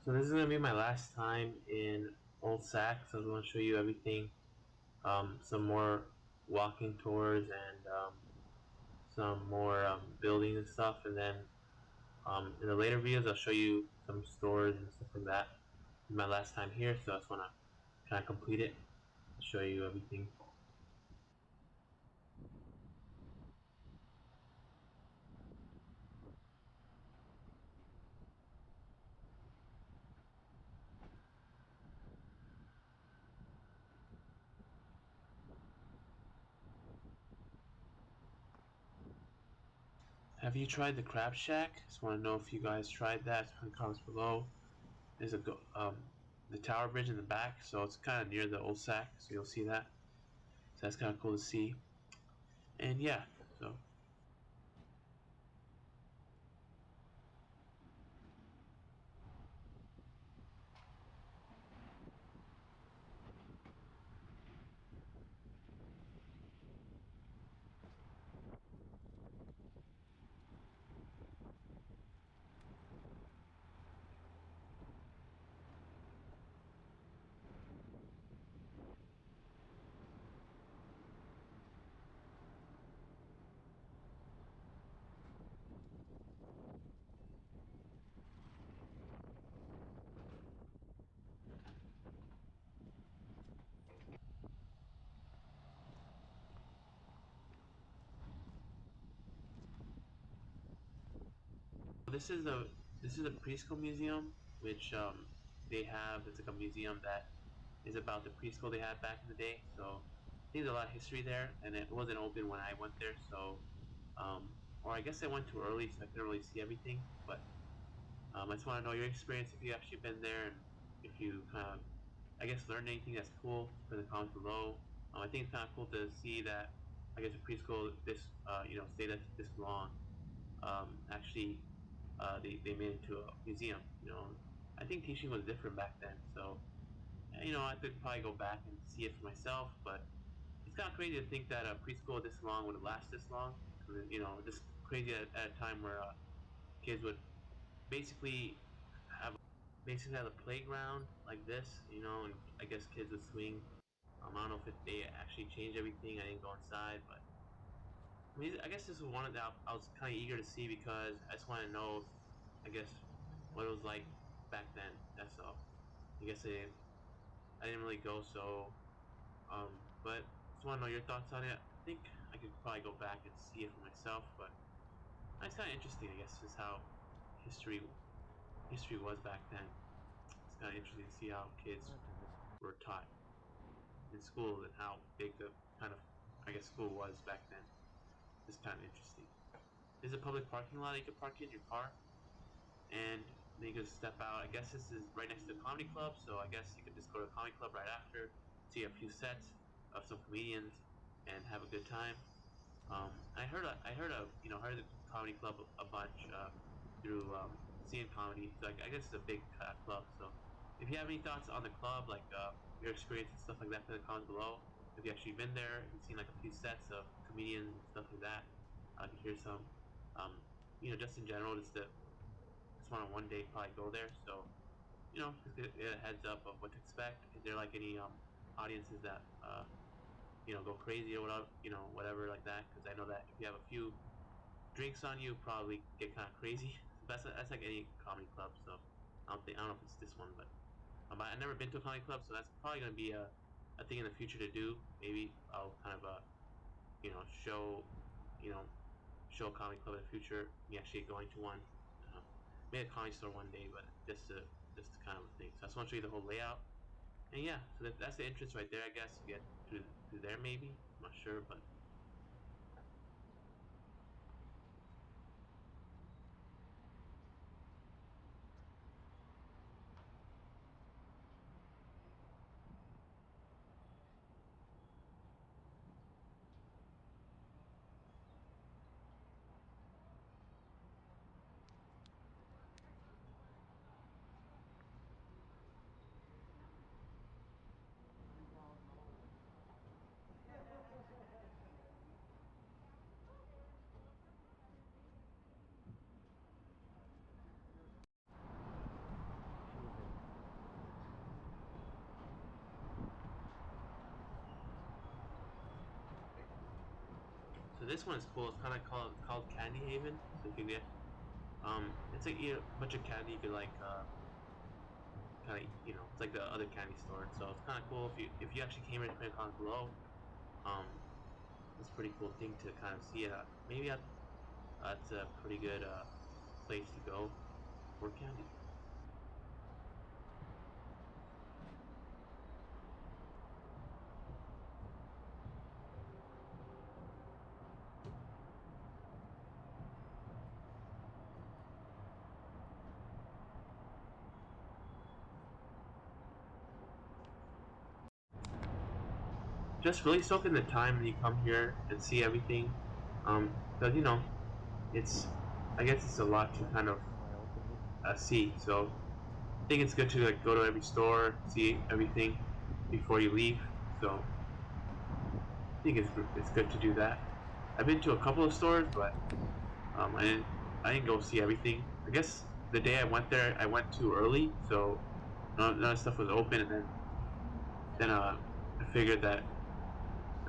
So this is gonna be my last time in Old Sac. So I want to show you everything, some more walking tours and some more buildings and stuff. And then in the later videos, I'll show you some stores and stuff like that. This is my last time here, so I just want to kind of complete it, show you everything. Have you tried the Crab Shack? Just want to know if you guys tried that. In the comments below. There's the Tower Bridge in the back, so it's kind of near the Old Sac, so you'll see that. So that's kind of cool to see. And yeah, so this is a preschool museum, which they have. It's like a museum that is about the preschool they had back in the day. So I think there's a lot of history there, and it wasn't open when I went there. So or I guess I went too early, so I couldn't really see everything. But I just want to know your experience if you actually been there, and if you kind of, I guess, learned anything that's cool. Put in the comments below. I think it's kind of cool to see that I guess a preschool this stayed this long. Actually, they made it into a museum. I think teaching was different back then, so I could probably go back and see it for myself. But it's kind of crazy to think that a preschool this long would last this long. Just crazy at a time where kids would basically have a playground like this, and I guess kids would swing. I don't know if they actually changed everything. I didn't go inside, but I mean, I guess this was one that I was kind of eager to see because I just want to know, I guess, what it was like back then. That's all. I guess I didn't really go, so but just want to know your thoughts on it. I think I could probably go back and see it for myself, but it's kind of interesting, I guess, is how history history was back then. It's kind of interesting to see how kids were taught in school and how big the kind of, I guess, school was back then. It's kind of interesting. There's a public parking lot you can park in your car, and then you can step out. I guess this is right next to the comedy club, so I guess you could just go to the comedy club right after, see a few sets of some comedians, and have a good time. I heard the comedy club a bunch through seeing comedy. So I guess it's a big club. So if you have any thoughts on the club, like your experience and stuff like that, put in the comments below. If you actually been there and seen like a few sets of comedians and stuff like that, I could hear some. Um, just in general, just want to one day probably go there. So just get a heads up of what to expect. Is there like any audiences that go crazy or whatever, whatever like that? Because I know that if you have a few drinks on you, probably get kind of crazy. That's like any comedy club. So I don't know if it's this one, but I've never been to a comedy club, so that's probably gonna be a thing in the future to do. Maybe I'll kind of show you know show a comedy club in the future. Me actually going to one, um, maybe a comedy store one day, but just kind of a thing. So I just want to show you the whole layout. And yeah, so that's the entrance right there. I guess you get through there maybe. I'm not sure, but this one is cool. It's kind of called Candy Haven. So you can get it's like a bunch of candy. You could like kind of it's like the other candy store. So it's kind of cool if you actually came here to play comments below. Um, it's a pretty cool thing to kind of see it. Maybe that's a pretty good place to go for candy. Just really soak in the time when you come here and see everything. Because it's I guess it's a lot to kind of see. So I think it's good to like go to every store, see everything before you leave. So I think it's good to do that. I've been to a couple of stores, but I didn't go see everything. I guess the day I went there, I went too early, so none of the stuff was open, and then I figured that.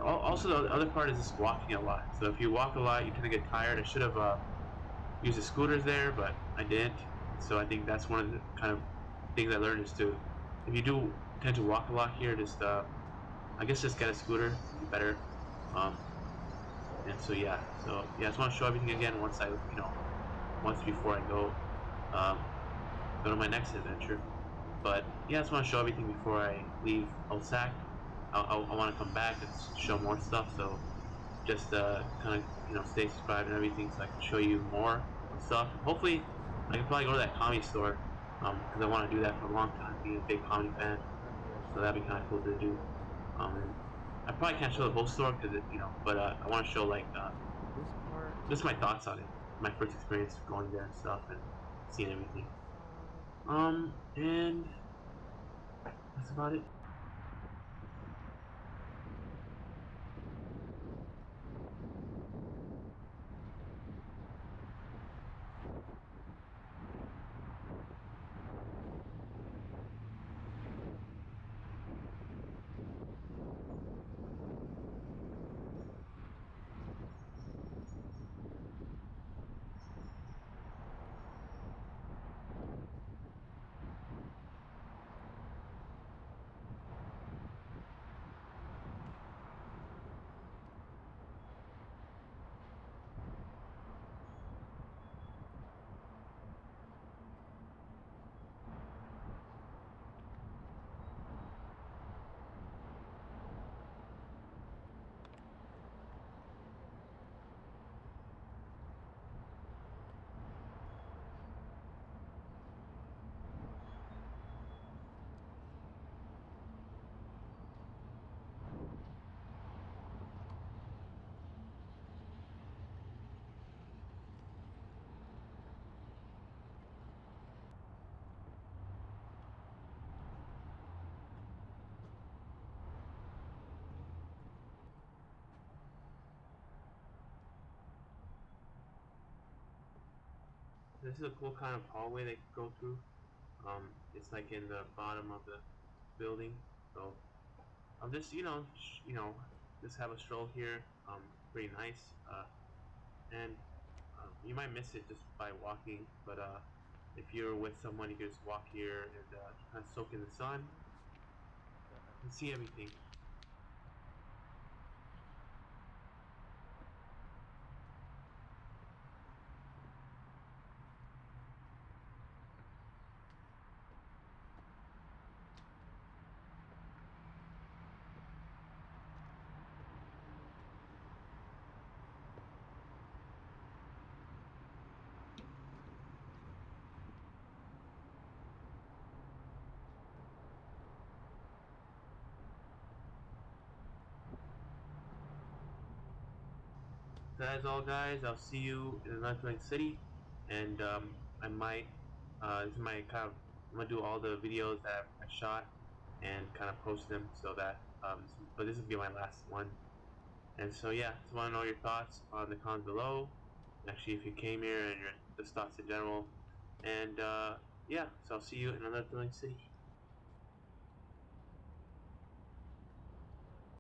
Also, the other part is just walking a lot. So if you walk a lot, you tend to get tired. I should have used the scooters there, but I didn't. So I think that's one of the kind of things I learned is to, if you do tend to walk a lot here, just I guess just get a scooter, be better. Um, and so yeah, I just want to show everything again once before I um, go to my next adventure. But yeah, I just want to show everything before I leave Osaka. I want to come back and show more stuff. So just kind of stay subscribed and everything, so I can show you more stuff. Hopefully, I can probably go to that comedy store because I want to do that for a long time. Being a big comedy fan, so that'd be kind of cool to do. And I probably can't show the whole store because but I want to show like just my thoughts on it, my first experience going there and stuff, and seeing everything. And that's about it. This is a cool kind of hallway they could go through. It's like in the bottom of the building. So I'll just just have a stroll here. Pretty nice. And you might miss it just by walking, but if you're with someone, you can just walk here and kind of soak in the sun and see everything. So that's all, guys. I'll see you in another city, and I might this is my kind of I'm gonna do all the videos that I shot and kind of post them so that but this will be my last one. And so yeah, just want to know your thoughts on the comments below. Actually, if you came here and your just thoughts in general. And yeah, so I'll see you in another city.